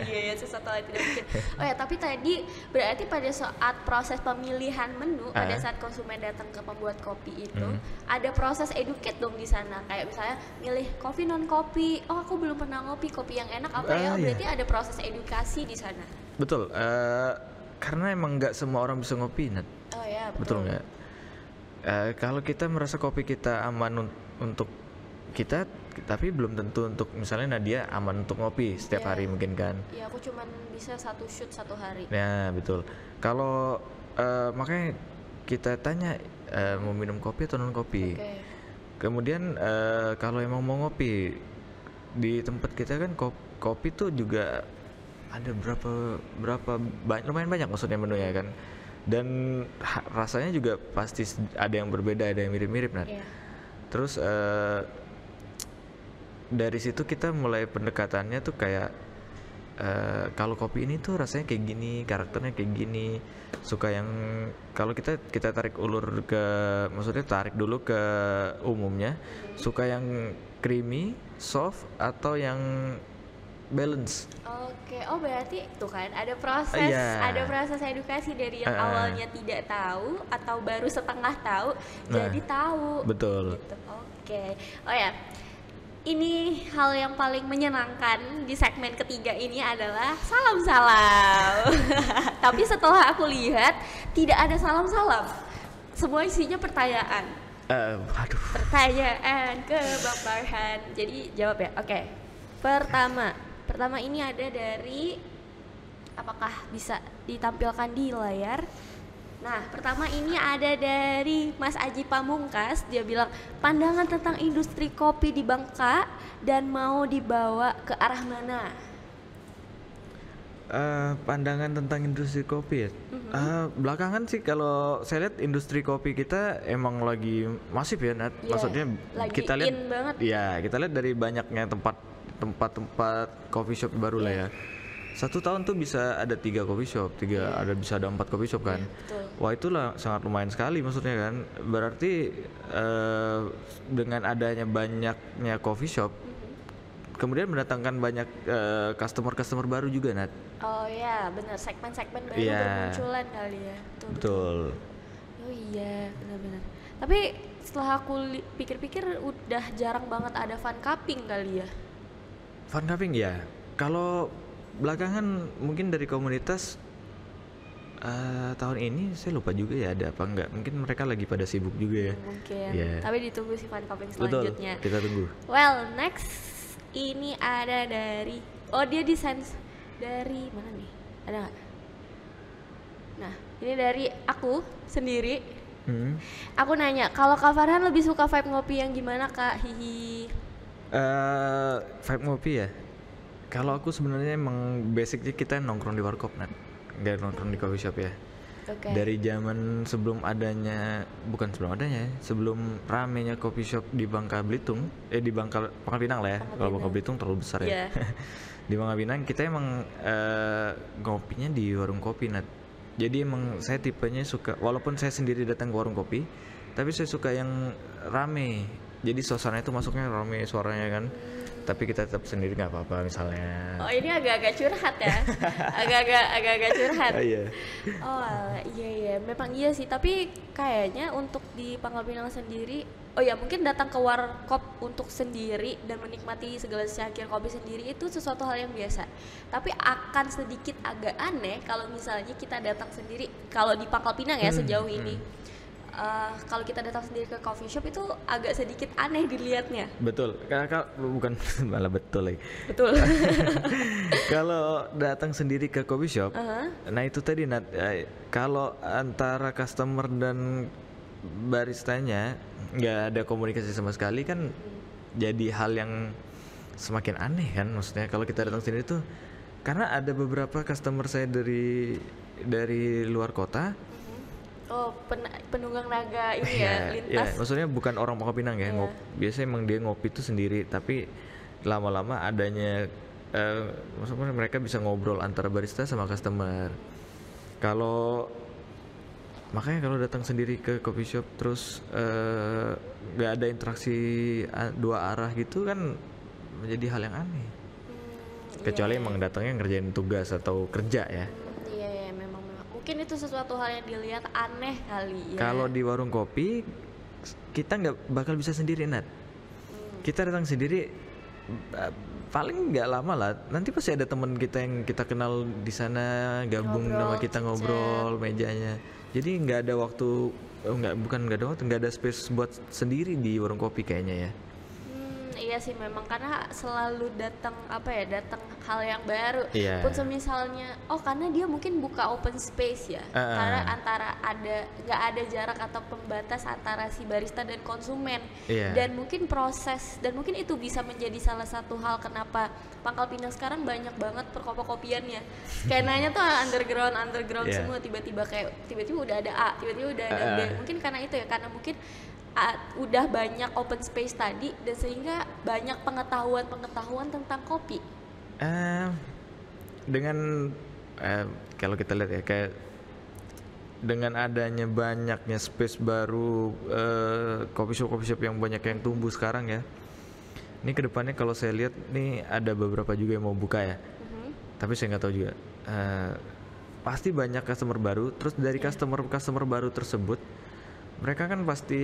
Iya, ya, sesuatu hal yang tidak mungkin. Oh ya, tapi tadi berarti pada saat proses pemilihan menu, pada saat konsumen datang ke pembuat kopi itu, ada proses educate dong di sana. Kayak misalnya milih kopi non kopi. Oh, aku belum pernah ngopi, kopi yang enak apa ya? Iya. Berarti ada proses edukasi di sana. Betul, karena emang nggak semua orang bisa ngopi, Nat. Oh ya, Betul nggak? Kalau kita merasa kopi kita aman untuk kita, tapi belum tentu untuk misalnya Nadia aman untuk ngopi setiap Iya. hari mungkin kan. Iya, aku cuman bisa 1 shoot 1 hari. Nah betul. Kalau makanya kita tanya mau minum kopi atau non kopi. Oke. Kemudian kalau emang mau ngopi di tempat kita kan, kopi tuh juga ada lumayan banyak maksudnya menunya kan. Dan rasanya juga pasti ada yang berbeda, ada yang mirip-mirip, Nat. Iya. Terus dari situ kita mulai pendekatannya tuh kayak kalau kopi ini tuh rasanya kayak gini, karakternya kayak gini, suka yang kalau kita tarik ulur ke, maksudnya tarik dulu ke umumnya, suka yang creamy, soft atau yang balance. Oke, oh berarti tuh kan ada proses, Iya. ada proses edukasi dari yang awalnya tidak tahu atau baru setengah tahu jadi tahu. Betul. Gitu. Oke. Oh ya, ini hal yang paling menyenangkan di segmen ketiga ini adalah salam-salam. Tapi setelah aku lihat tidak ada salam-salam, semua isinya pertanyaan. Aduh. Pertanyaan ke Bang Farhan. Jadi jawab ya. Oke. Pertama ini ada dari, apakah bisa ditampilkan di layar? Nah, pertama ini ada dari Mas Aji Pamungkas. Dia bilang pandangan tentang industri kopi di Bangka dan mau dibawa ke arah mana? Pandangan tentang industri kopi ya. Belakangan sih kalau saya lihat industri kopi kita emang lagi masif ya, Nat. Iya, Maksudnya lagi kita lihat, in banget. ya kita lihat dari banyaknya tempat coffee shop baru lah ya. 1 tahun tuh bisa ada 3 coffee shop, bisa ada 4 coffee shop kan. betul. Wah itulah sangat lumayan sekali maksudnya kan. Berarti dengan adanya banyaknya coffee shop, kemudian mendatangkan banyak customer baru juga, Nat. Oh ya, benar, segmen-segmen baru Iya. bermunculan kali ya. Betul. Betul. Oh iya, benar-benar. Tapi setelah aku pikir-pikir udah jarang banget ada fan cupping kali ya. Fan cupping ya. Kalau belakangan mungkin dari komunitas tahun ini saya lupa juga ya ada apa enggak. Mungkin mereka lagi pada sibuk juga ya. Mungkin. Iya. Tapi ditunggu si fan cupping Betul. selanjutnya. Kita tunggu. Well, next ini ada dari dia desain dari mana nih? Ada nggak? Nah, ini dari aku sendiri. Aku nanya, kalau Kak Farhan lebih suka vibe ngopi yang gimana, Kak? Hihi. Vibe ngopi ya. Kalau aku sebenarnya emang basicnya kita nongkrong di warkop, nggak nongkrong di coffee shop ya. Oke. Dari zaman sebelum ramenya coffee shop di Bangka Belitung, di Pangkal Pinang lah ya. Kalau Bangka Belitung terlalu besar ya. Iya. Di Bangka Pinang kita emang ngopinya di warung kopi, Nat. Jadi emang saya tipenya suka, walaupun saya sendiri datang ke warung kopi, tapi saya suka yang rame. Jadi suasana itu masuknya rame suaranya kan. Tapi kita tetap sendiri nggak apa-apa misalnya. Oh, ini agak-agak curhat ya. agak-agak curhat. Iya. Oh, alah, iya, memang iya sih. Tapi kayaknya untuk di Pangkal Pinang sendiri, mungkin datang ke warkop untuk sendiri dan menikmati segala secangkir kopi sendiri itu sesuatu hal yang biasa. Tapi akan sedikit agak aneh kalau misalnya kita datang sendiri. Kalau di Pangkal Pinang ya sejauh ini, kalau kita datang sendiri ke coffee shop itu agak sedikit aneh dilihatnya. Betul. Bukan malah betul lagi. Betul. Kalau datang sendiri ke coffee shop, nah itu tadi Nat, kalau antara customer dan baristanya nggak ada komunikasi sama sekali kan jadi hal yang semakin aneh kan. Maksudnya kalau kita datang sendiri tuh, karena ada beberapa customer saya dari luar kota. Oh, penunggang naga ini ya, lintas. Ya, maksudnya bukan orang Pangkal Pinang ya. Biasanya emang dia ngopi itu sendiri, tapi lama-lama adanya maksudnya mereka bisa ngobrol antara barista sama customer. Makanya kalau datang sendiri ke coffee shop terus nggak ada interaksi dua arah gitu kan menjadi hal yang aneh. Kecuali emang datangnya ngerjain tugas atau kerja ya. Iya, memang. Mungkin itu sesuatu hal yang dilihat aneh kali ya. Kalau di warung kopi kita nggak bakal bisa sendiri, Nat. Kita datang sendiri paling nggak lama lah. Nanti pasti ada teman kita yang kita kenal di sana gabung sama kita ngobrol mejanya. Jadi nggak ada waktu, nggak ada space buat sendiri di warung kopi kayaknya ya. Iya sih, memang karena selalu datang hal yang baru. Iya. Pun semisalnya karena dia mungkin buka open space ya. Karena nggak ada jarak atau pembatas antara si barista dan konsumen. Iya. Dan mungkin itu bisa menjadi salah satu hal kenapa Pangkal Pinang sekarang banyak banget perkopi-kopiannya. Skenanya tuh underground Iya. semua, tiba-tiba udah ada A, tiba-tiba udah ada B. Mungkin karena itu ya, karena mungkin udah banyak open space tadi dan sehingga banyak pengetahuan tentang kopi. Dengan kalau kita lihat ya, kayak dengan adanya banyaknya space baru, coffee shop yang banyak yang tumbuh sekarang ya. Ini kedepannya kalau saya lihat nih ada beberapa juga yang mau buka ya. Tapi saya nggak tahu juga. Pasti banyak customer baru. Terus dari customer baru tersebut, mereka kan pasti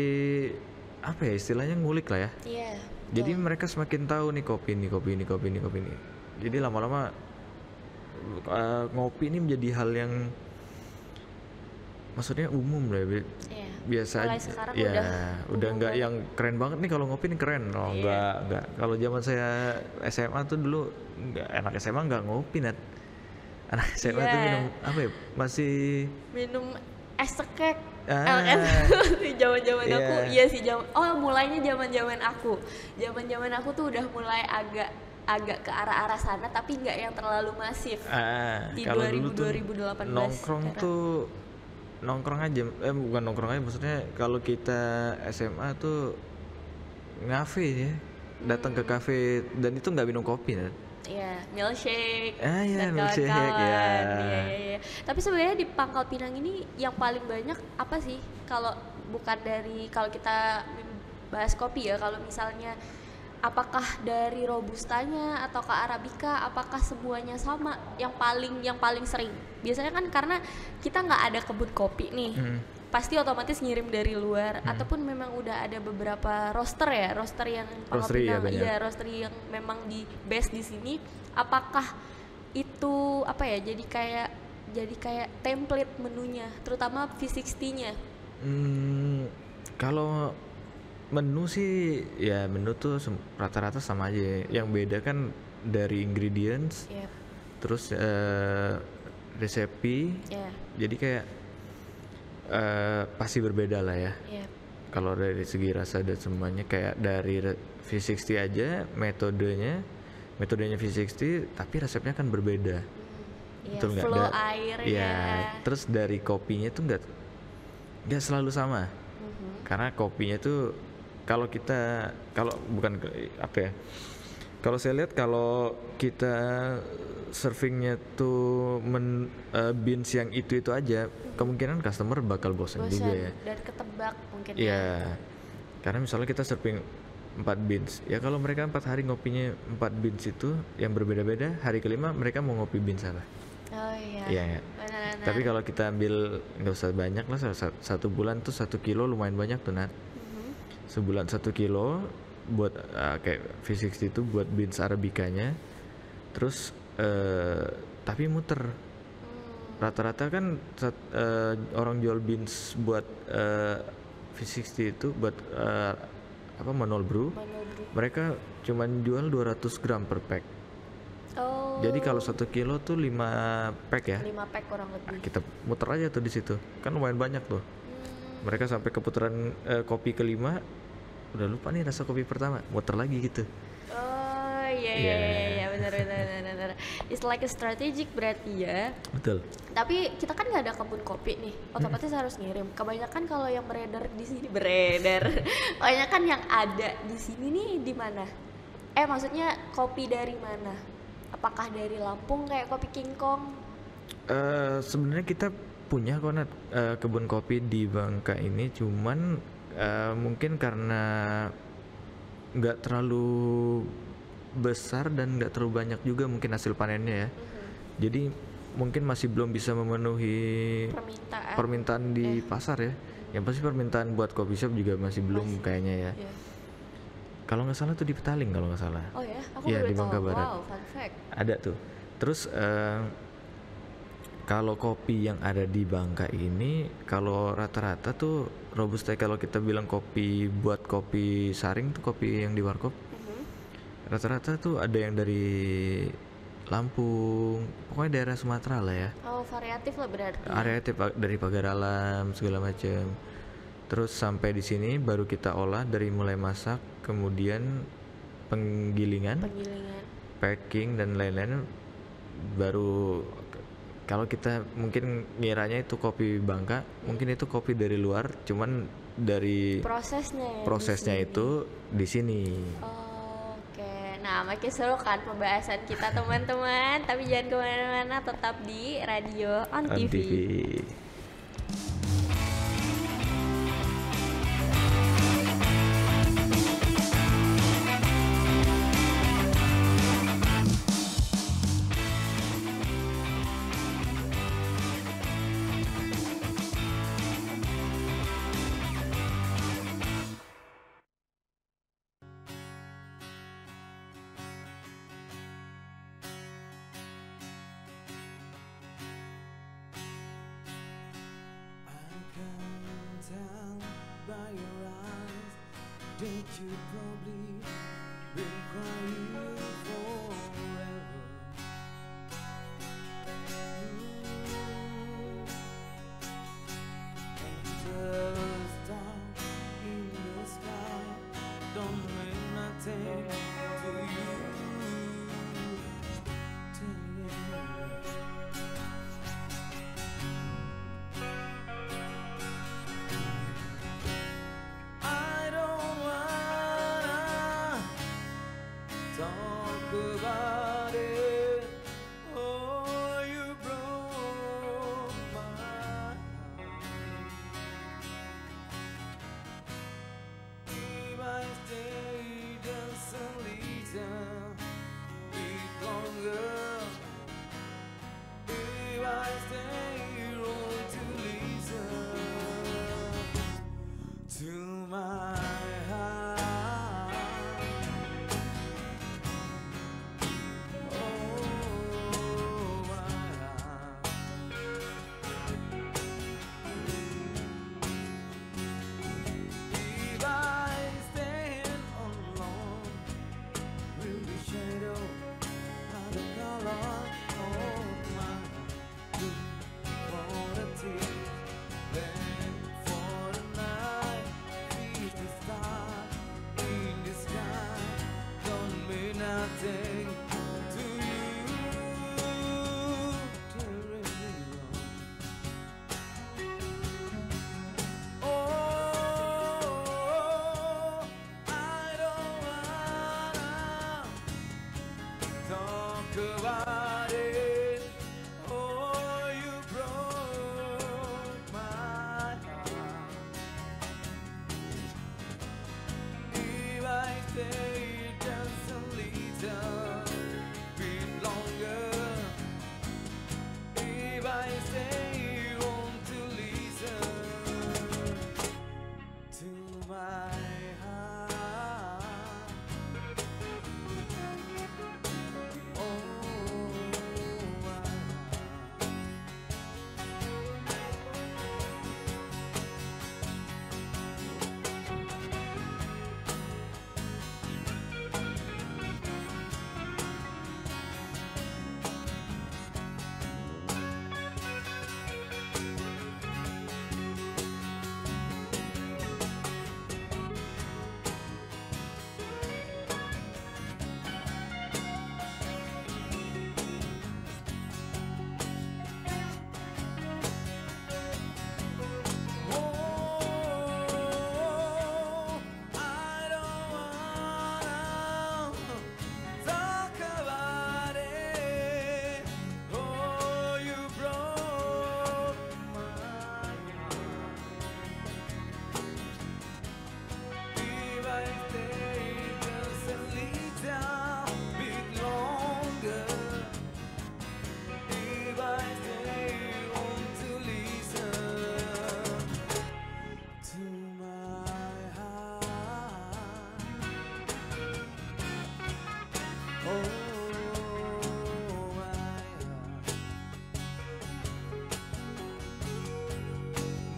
istilahnya ngulik lah ya. Iya. Jadi mereka semakin tahu nih kopi ini. Jadi lama-lama ngopi ini menjadi hal yang maksudnya umum lah ya. Biasa mulai aja. sekarang udah nggak yang keren banget nih kalau ngopi nih keren. Nggak. Kalau zaman saya SMA tuh dulu anak SMA nggak ngopi, Nat. Anak SMA tuh minum masih minum es cekek. Zaman-zaman aku, iya sih mulainya zaman-zaman aku tuh udah mulai agak ke arah sana, tapi nggak yang terlalu masif. Di kalau dulu tuh 2018 nongkrong aja, bukan nongkrong aja, maksudnya kalau kita SMA tuh ngafe ya, datang ke kafe dan itu nggak minum kopi kan. Iya, milkshake dan milkshake, kawan-kawan. Iya. Tapi sebenarnya di Pangkal Pinang ini yang paling banyak apa sih? Kalau kita bahas kopi ya, kalau misalnya apakah dari robustanya atau ke arabica, apakah semuanya sama? Yang paling sering. Biasanya kan karena kita nggak ada kebun kopi nih. pasti otomatis ngirim dari luar ataupun memang udah ada beberapa roster yang Pangkal Roastery ya, Pinang, banyak. iya roastery yang memang di base di sini. Apakah itu apa ya, jadi kayak template menunya, terutama V60-nya? Kalau menu sih ya menu tuh rata-rata sama aja. Yang beda kan dari ingredients, Yep. terus resepi. Ya, Jadi kayak pasti berbeda lah ya. yep. Kalau dari segi rasa dan semuanya kayak dari V60 aja metodenya V60 tapi resepnya kan berbeda. Iya, Betul nggak? flow airnya. Iya. Terus dari kopinya tuh nggak selalu sama. Karena kopinya tuh kalau bukan apa ya? Kalau saya lihat kalau kita servingnya tuh beans yang itu aja, kemungkinan customer bakal bosan juga ya. Dan ketebak mungkin ya. Iya. Karena misalnya kita serving 4 beans, ya kalau mereka 4 hari ngopinya 4 beans itu yang berbeda-beda, hari kelima mereka mau ngopi beans apa? Oh iya. Iya. Benar-benar. Tapi kalau kita ambil nggak usah banyak lah, satu bulan tuh 1 kilo lumayan banyak tuh Nat. Sebulan 1 kilo buat kayak V60 itu buat beans arabicanya, terus tapi muter. Rata-rata kan orang jual beans buat V60 itu buat manual brew, Manual brew. mereka cuman jual 200 gram per pack. Oh. Jadi kalau 1 kilo tuh 5 pack ya. 5 pack kurang Nah, lebih. kita muter aja tuh di situ, kan lumayan banyak tuh. Mereka sampai ke putaran kopi kelima, udah lupa nih rasa kopi pertama, muter lagi gitu. Oh iya Iya. benar. It's like a strategic berarti ya. Betul. Tapi kita kan nggak ada kebun kopi nih, otomatis harus ngirim. Kebanyakan kalau yang kebanyakan yang ada di sini nih di mana? Maksudnya kopi dari mana? Apakah dari Lampung kayak kopi King Kong? Sebenarnya kita punya kok Nat, kebun kopi di Bangka ini, cuman mungkin karena nggak terlalu besar dan nggak terlalu banyak juga mungkin hasil panennya ya. Jadi mungkin masih belum bisa memenuhi permintaan di pasar ya. Yang pasti permintaan buat coffee shop juga masih belum kayaknya ya. Iya. Kalau nggak salah tuh di Petaling kalau nggak salah. Oh ya, aku Iya, baru di Bangka tahu. Barat. Wow, fun fact. Ada tuh. Terus kalau kopi yang ada di Bangka ini, kalau rata-rata tuh robusta, kalau kita bilang kopi buat kopi saring tuh, kopi yang di warkop, rata-rata tuh ada yang dari Lampung, pokoknya daerah Sumatera lah ya. Oh, variatif lah berarti. Area dari pagar alam segala macam. Terus sampai di sini baru kita olah dari mulai masak, kemudian penggilingan, packing dan lain-lain. Baru kalau kita mungkin ngiranya itu kopi Bangka, mungkin itu kopi dari luar, cuman dari prosesnya itu di sini. Oke, nah makin seru kan pembahasan kita teman-teman. Tapi jangan kemana-mana, tetap di radio on TV. By your eyes, that you probably been crying forever. Angels down in the sky don't mean nothing to you. I don't wanna talk about kemarin. Oh, you broke my heart. If I stay just a little bit longer, if I stay on to listen to my heart. Oh, my heart. Oh, I don't wanna talk about it. Oh, you broke my heart. If I stay just a little bit longer, if I stay on to listen to my heart. Oh, my heart.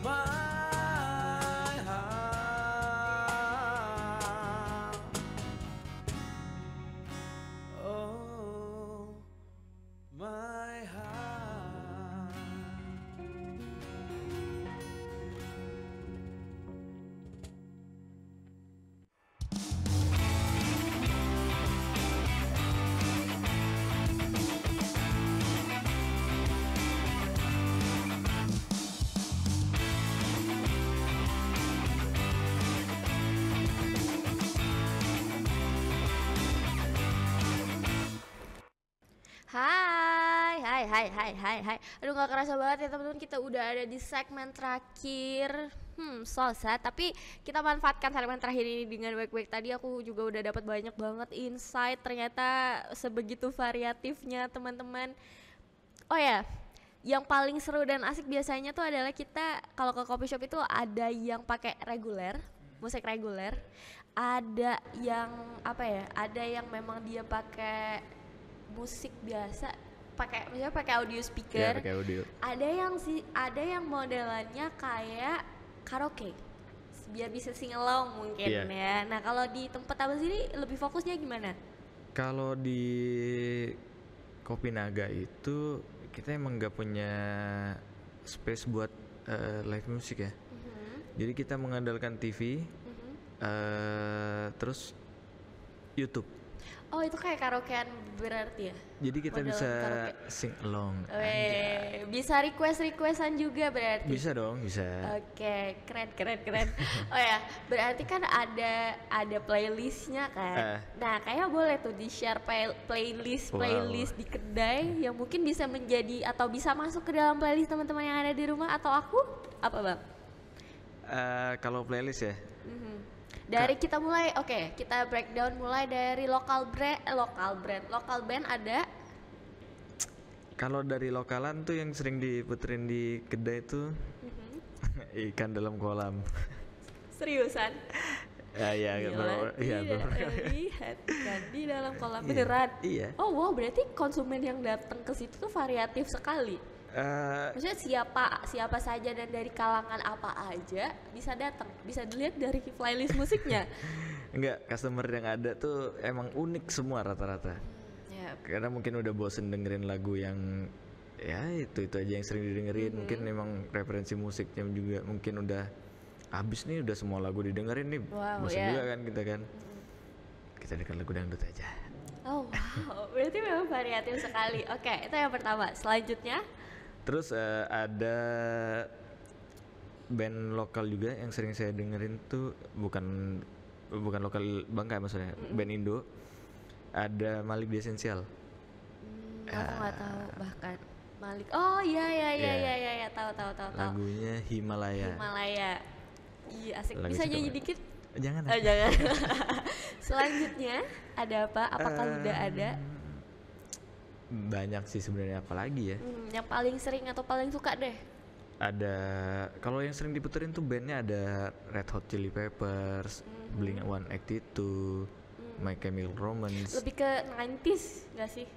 My heart. Oh, my heart. Hai. Aduh nggak kerasa banget ya teman-teman, kita udah ada di segmen terakhir. So sad, tapi kita manfaatkan segmen terakhir ini dengan baik-baik. Tadi aku juga udah dapat banyak banget insight, ternyata sebegitu variatifnya teman-teman. Oh ya, yang paling seru dan asik biasanya tuh adalah kita kalau ke coffee shop itu ada yang pakai reguler, musik reguler, ada yang apa ya, ada yang memang dia pakai musik biasa, pakai misalnya pakai audio speaker. Ya, pakai audio. Ada yang modelannya kayak karaoke, biar bisa sing along mungkin Iya. ya. Nah kalau di tempat abang sendiri lebih fokusnya gimana? Kalau di Kopi Naga itu kita emang nggak punya space buat live music ya. Jadi kita mengandalkan TV, terus YouTube. Oh itu kayak karaokean berarti ya? Jadi kita Modelan bisa karaoke. sing along. Bisa requestan juga berarti? Bisa dong, bisa. Oke, keren. Oh ya, berarti kan ada playlistnya kan? Nah, kayak boleh tuh di share playlist di kedai yang mungkin bisa menjadi atau bisa masuk ke dalam playlist teman-teman yang ada di rumah atau aku apa bang? Kalau playlist ya, Dari kita mulai, oke, kita breakdown mulai dari lokal band ada. kalau dari lokalan tuh yang sering diputerin di kedai tuh ikan dalam kolam. Seriusan? Ya, Gila, iya, tidak lihat ikan di dalam kolam beneran. Iya. Oh wow, berarti konsumen yang datang ke situ tuh variatif sekali. Maksudnya siapa saja dan dari kalangan apa aja bisa datang, bisa dilihat dari playlist musiknya. Enggak, customer yang ada tuh emang unik semua rata-rata. Ya, Karena mungkin udah bosen dengerin lagu yang ya itu aja yang sering didengerin. Mungkin memang referensi musiknya juga mungkin udah habis nih, udah semua lagu didengerin nih. Wow, Bosen ya. juga kan kita kan. Kita dengerin lagu dangdut aja. oh wow, berarti memang variatif sekali. Oke, itu yang pertama. Selanjutnya, Terus ada band lokal juga yang sering saya dengerin tuh bukan lokal Bangka maksudnya, band Indo. Ada Malik The Essential. Aku nggak tahu bahkan Malik. Oh iya tahu. Lagunya Himalaya. Himalaya. Iya asik. Lagu Bisa suka nyanyi banget. dikit? Jangan. Oh jangan. Selanjutnya ada apa? Apakah udah ada? Banyak sih sebenarnya, apalagi ya. Yang paling sering atau paling suka deh? Ada, kalau yang sering diputerin tuh bandnya ada Red Hot Chili Peppers, Blink-182, My Chemical Romance. Lebih ke 90s nggak sih?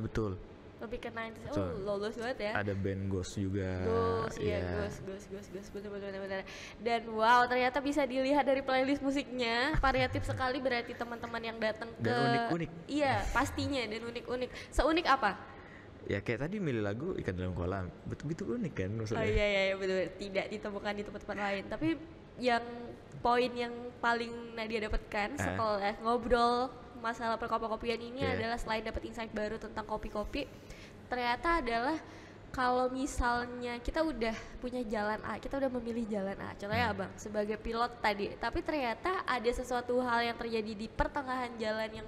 Betul. Lebih ke 90s. Betul. Lulus banget ya. Ada band Ghost juga. Ghost, iya Ghost, bener. Dan wow, ternyata bisa dilihat dari playlist musiknya, variatif sekali berarti teman-teman yang datang ke. Dan unik-unik. Iya, pastinya dan unik-unik. Seunik apa? Ya kayak tadi milih lagu Ikan Dalam Kolam, betul-betul unik kan Oh maksudnya. iya betul, tidak ditemukan di tempat-tempat lain. Tapi yang poin yang paling Nadia dapatkan setelah ngobrol masalah perkopi-kopian ini adalah selain dapat insight baru tentang kopi-kopi, ternyata adalah kalau misalnya kita udah punya jalan A, kita udah memilih jalan A, contohnya abang sebagai pilot tadi, tapi ternyata ada sesuatu hal yang terjadi di pertengahan jalan yang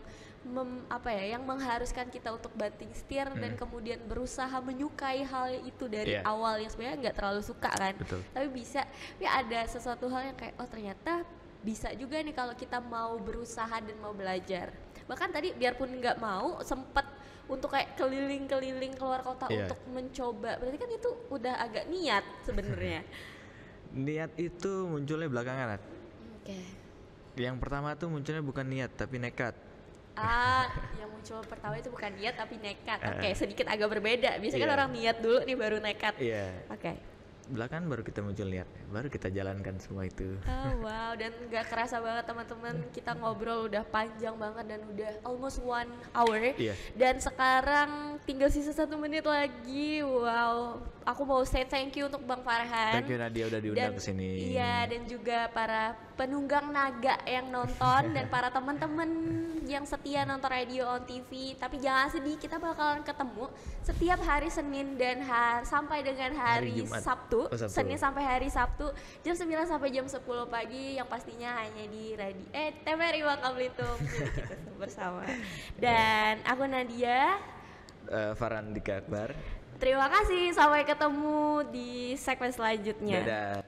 yang mengharuskan kita untuk banting setir dan kemudian berusaha menyukai hal itu dari awal yang sebenarnya nggak terlalu suka kan. Betul. Tapi bisa, ya ada sesuatu hal yang kayak oh ternyata bisa juga nih kalau kita mau berusaha dan mau belajar. Bahkan tadi biarpun nggak mau sempet untuk kayak keliling-keliling keluar kota untuk mencoba. Berarti kan itu udah agak niat sebenarnya. Niat itu munculnya belakangan. Oke. Yang pertama tuh munculnya bukan niat tapi nekat. Yang muncul pertama itu bukan niat tapi nekat. Oke, sedikit agak berbeda. Biasanya kan Iya. orang niat dulu nih baru nekat. Iya. Oke. Belakangan baru kita muncul niat, baru kita jalankan semua itu. Oh wow, dan nggak kerasa banget teman-teman, kita ngobrol udah panjang banget dan udah almost 1 hour. Iya. Dan sekarang tinggal sisa 1 menit lagi. Wow, aku mau say thank you untuk Bang Farhan. Thank you Nadia udah diundang ke sini. Iya, dan juga para penunggang naga yang nonton dan para teman-teman yang setia nonton radio on TV. Tapi jangan sedih, kita bakalan ketemu setiap hari Senin dan sampai dengan hari Jumat. Sabtu. Oh, Sabtu. Senin sampai hari Sabtu jam 9 sampai jam 10 pagi, yang pastinya hanya di radio TVRI Bangka Belitung. Jadi kita bersama. Dan aku Nadia. Farhan Dika Akbar. Terima kasih, sampai ketemu di segmen selanjutnya. Dadah.